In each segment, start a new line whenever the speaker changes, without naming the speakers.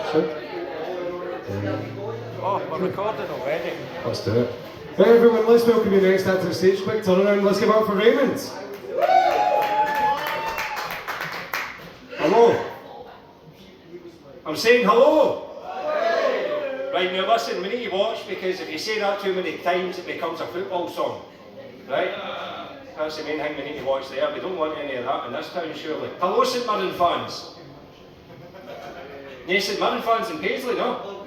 Oh, we're recording already.
Let's do it. Hey everyone, let's welcome you next out to the stage. Quick turnaround, let's give it up for Raymond. Hello. I'm saying hello. Right, now listen, we need to watch because if you say that too many times it becomes a football song. Right? That's the main thing we need to watch there. We don't want any of that in this town, surely. Hello, St Mirren fans. No, St Mirren fans in Paisley, no?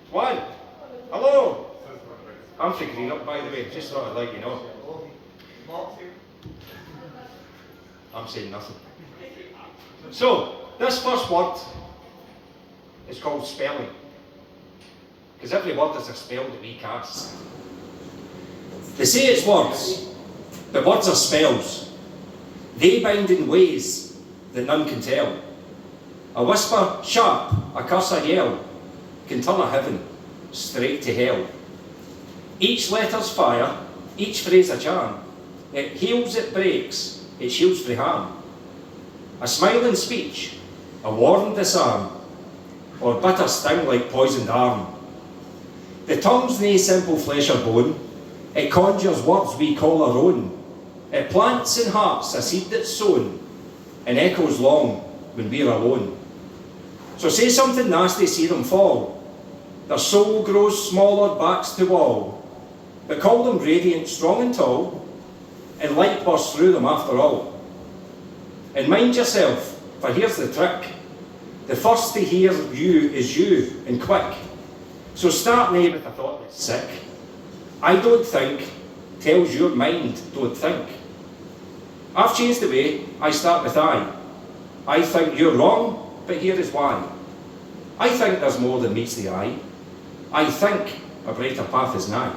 One. Hello. I'm from Greenock, by the way, just thought I'd let you know. I'm saying nothing. So, this first word is called spelling. Because every word is a spell that we cast. They say it's words, but words are spells. They bind in ways that none can tell. A whisper sharp, a curse a yell, can turn a heaven straight to hell. Each letter's fire, each phrase a charm. It heals, it breaks, it shields frae harm. A smiling speech, a warm disarm, or bitter sting like poisoned arm. The tongue's nae simple flesh or bone, it conjures words we call our own. It plants in hearts a seed that's sown, and echoes long when we're alone. So say something nasty, see them fall. Their soul grows smaller, backs to wall. But call them radiant, strong and tall, and light bursts through them after all. And mind yourself, for here's the trick. The first to hear you is you, and quick. So start nae with a thought that's sick. I don't think tells your mind don't think. I've changed the way I start with I think you're wrong, but here is why. I think there's more than meets the eye. I think a brighter path is nigh.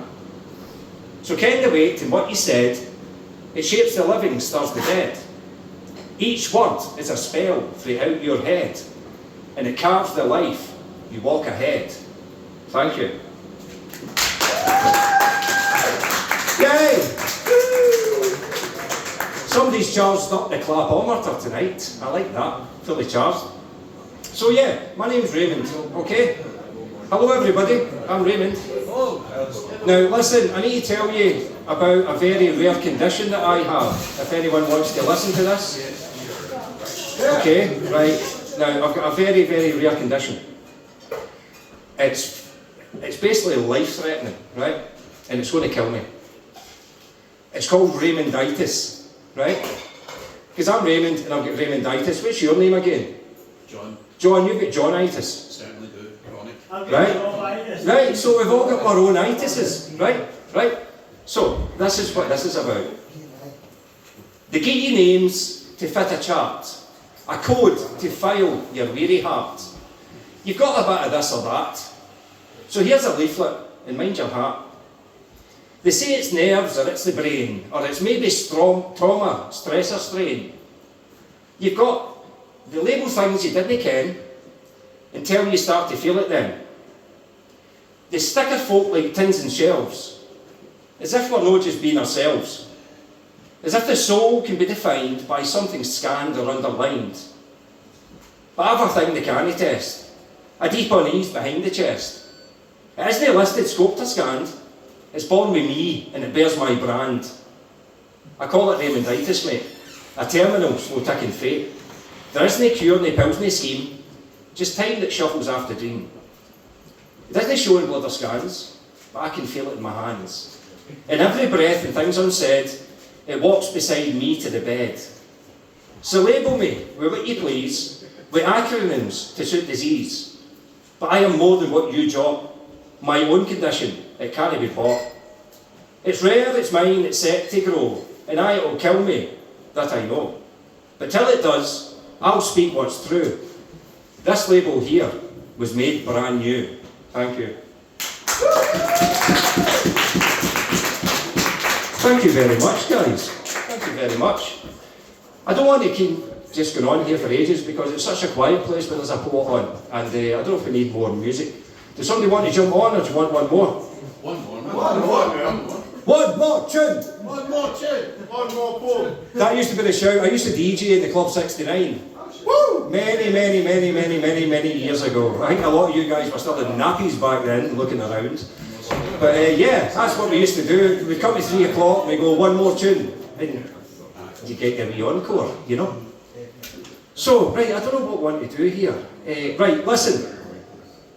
So ken the weight in what you said. It shapes the living, stirs the dead. Each word is a spell throughout your head, and it carves the life you walk ahead. Thank you. Yay! Somebody's charged up the clapometer tonight. I like that, fully charged. So yeah, my name's Raymond, okay? Hello everybody, I'm Raymond. Now listen, I need to tell you about a very rare condition that I have, if anyone wants to listen to this. Okay, right. Now I've got a very, very rare condition. It's basically life-threatening, right? And it's going to kill me. It's called Raymonditis, right? Because I'm Raymond and I've got Raymonditis. What's your name again?
John.
John, you've got Johnitis.
Certainly do, chronic.
Right? Right, so we've all got our own itises, right? Right? So, this is what this is about. They give you names to fit a chart, a code to file your weary heart. You've got a bit of this or that. So here's a leaflet, and mind your heart. They say it's nerves, or it's the brain, or it's maybe trauma, stress or strain. You've got the label things you didn't ken, until you start to feel it then. They stick at folk like tins and shelves, as if we're not just being ourselves. As if the soul can be defined by something scanned or underlined. But everything they can't test, a deep unease behind the chest. It isn't listed, scoped or scanned. It's born with me and it bears my brand. I call it Raymonditis, mate. A terminal, slow ticking fate. There is no cure, no pills, no scheme. Just time that shuffles after dream. It doesn't show in blood or scans, but I can feel it in my hands. In every breath and things unsaid, it walks beside me to the bed. So label me with what you please, with acronyms to suit disease. But I am more than what you jot. My own condition, it can't be bought. It's rare, it's mine, it's set to grow, and it'll kill me, that I know. But till it does, I'll speak what's true. This label here was made brand new. Thank you. Thank you very much, guys. Thank you very much. I don't want to keep just going on here for ages because it's such a quiet place when there's a poet on, and I don't know if we need more music. Does somebody want to jump on, or do you want one more?
One more
tune!
One more tune! One more poem!
That used to be the shout. I used to DJ in the Club 69.
Woo!
many years ago. I think a lot of you guys were still in nappies back then, looking around. But yeah, that's what we used to do. We'd come to 3 o'clock and we go, one more tune. And you get your wee encore, you know. So, right, I don't know what one to do here. Right, listen.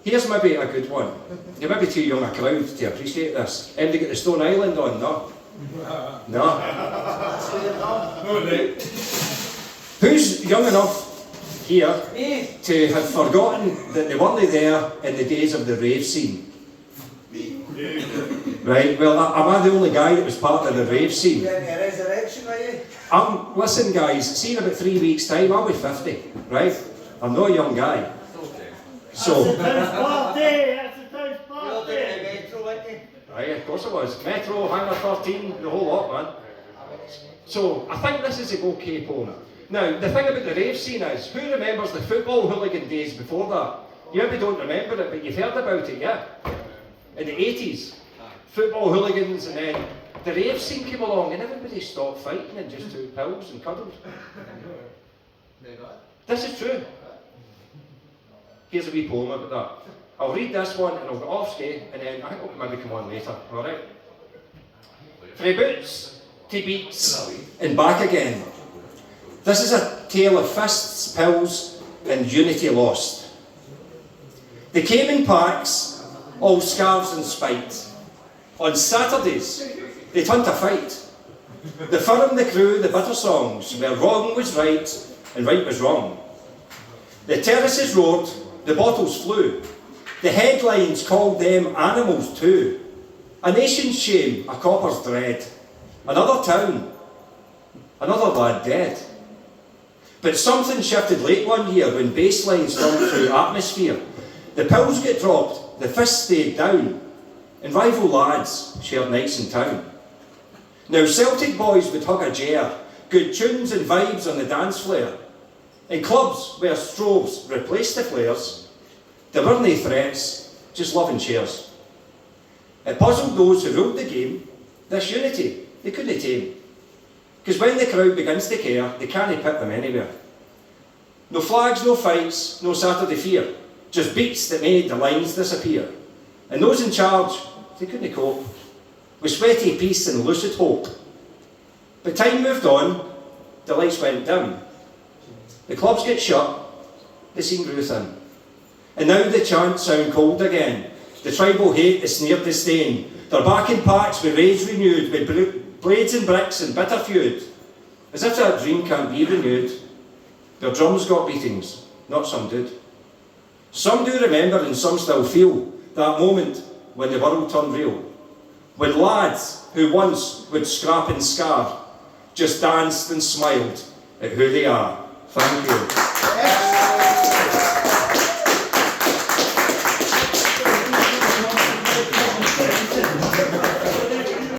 Here's maybe a good one. You're maybe too young a crowd to appreciate this. Anybody get the Stone Island on? No? No? Who's young enough here to have forgotten that they weren't there in the days of the rave scene? Right, well, am I the only guy that was part of the rave scene?
Resurrection, are you?
Listen guys, see in about 3 weeks' time, I'll be 50, right? I'm not a young guy. So,
That's the town's party!
right, of course it was. Metro, Hangar 13, the whole lot, man. So, I think this is a okay poem. Now, the thing about the rave scene is, who remembers the football hooligan days before that? You maybe don't remember it, but you've heard about it, yeah? In the 80s, football hooligans, and then the rave scene came along and everybody stopped fighting and just took pills and cuddled. This is true. Here's a wee poem about that. I'll read this one and I'll get off skate and then I think I'll maybe come on later, alright? From boots to beats and back again. This is a tale of fists, pills and unity lost. They came in packs, all scarves and spite. On Saturdays, they'd hunt a fight. The firm, the crew, the bitter songs, where wrong was right and right was wrong. The terraces roared, the bottles flew. The headlines called them animals too. A nation's shame, a copper's dread. Another town, another lad dead. But something shifted late one year when bass lines thumped through atmosphere. The pills get dropped, the fists stayed down, and rival lads shared nights in town. Now Celtic boys would hug a jar, good tunes and vibes on the dance floor. In clubs where strobes replaced the flares, there were no threats, just love and shares. It puzzled those who ruled the game, this unity they couldn't tame. Because when the crowd begins to care, they can't pit them anywhere. No flags, no fights, no Saturday fear, just beats that made the lines disappear. And those in charge, they couldn't cope with sweaty peace and lucid hope. But time moved on, the lights went dim. The clubs get shut, the scene grew thin. And now the chants sound cold again. The tribal hate, the sneer disdain. They're back in packs with rage renewed, with blades and bricks and bitter feud. As if that dream can't be renewed. Their drums got beatings, not some did. Some do remember and some still feel that moment when the world turned real. When lads who once would scrap and scar just danced and smiled at who they are. Thank you.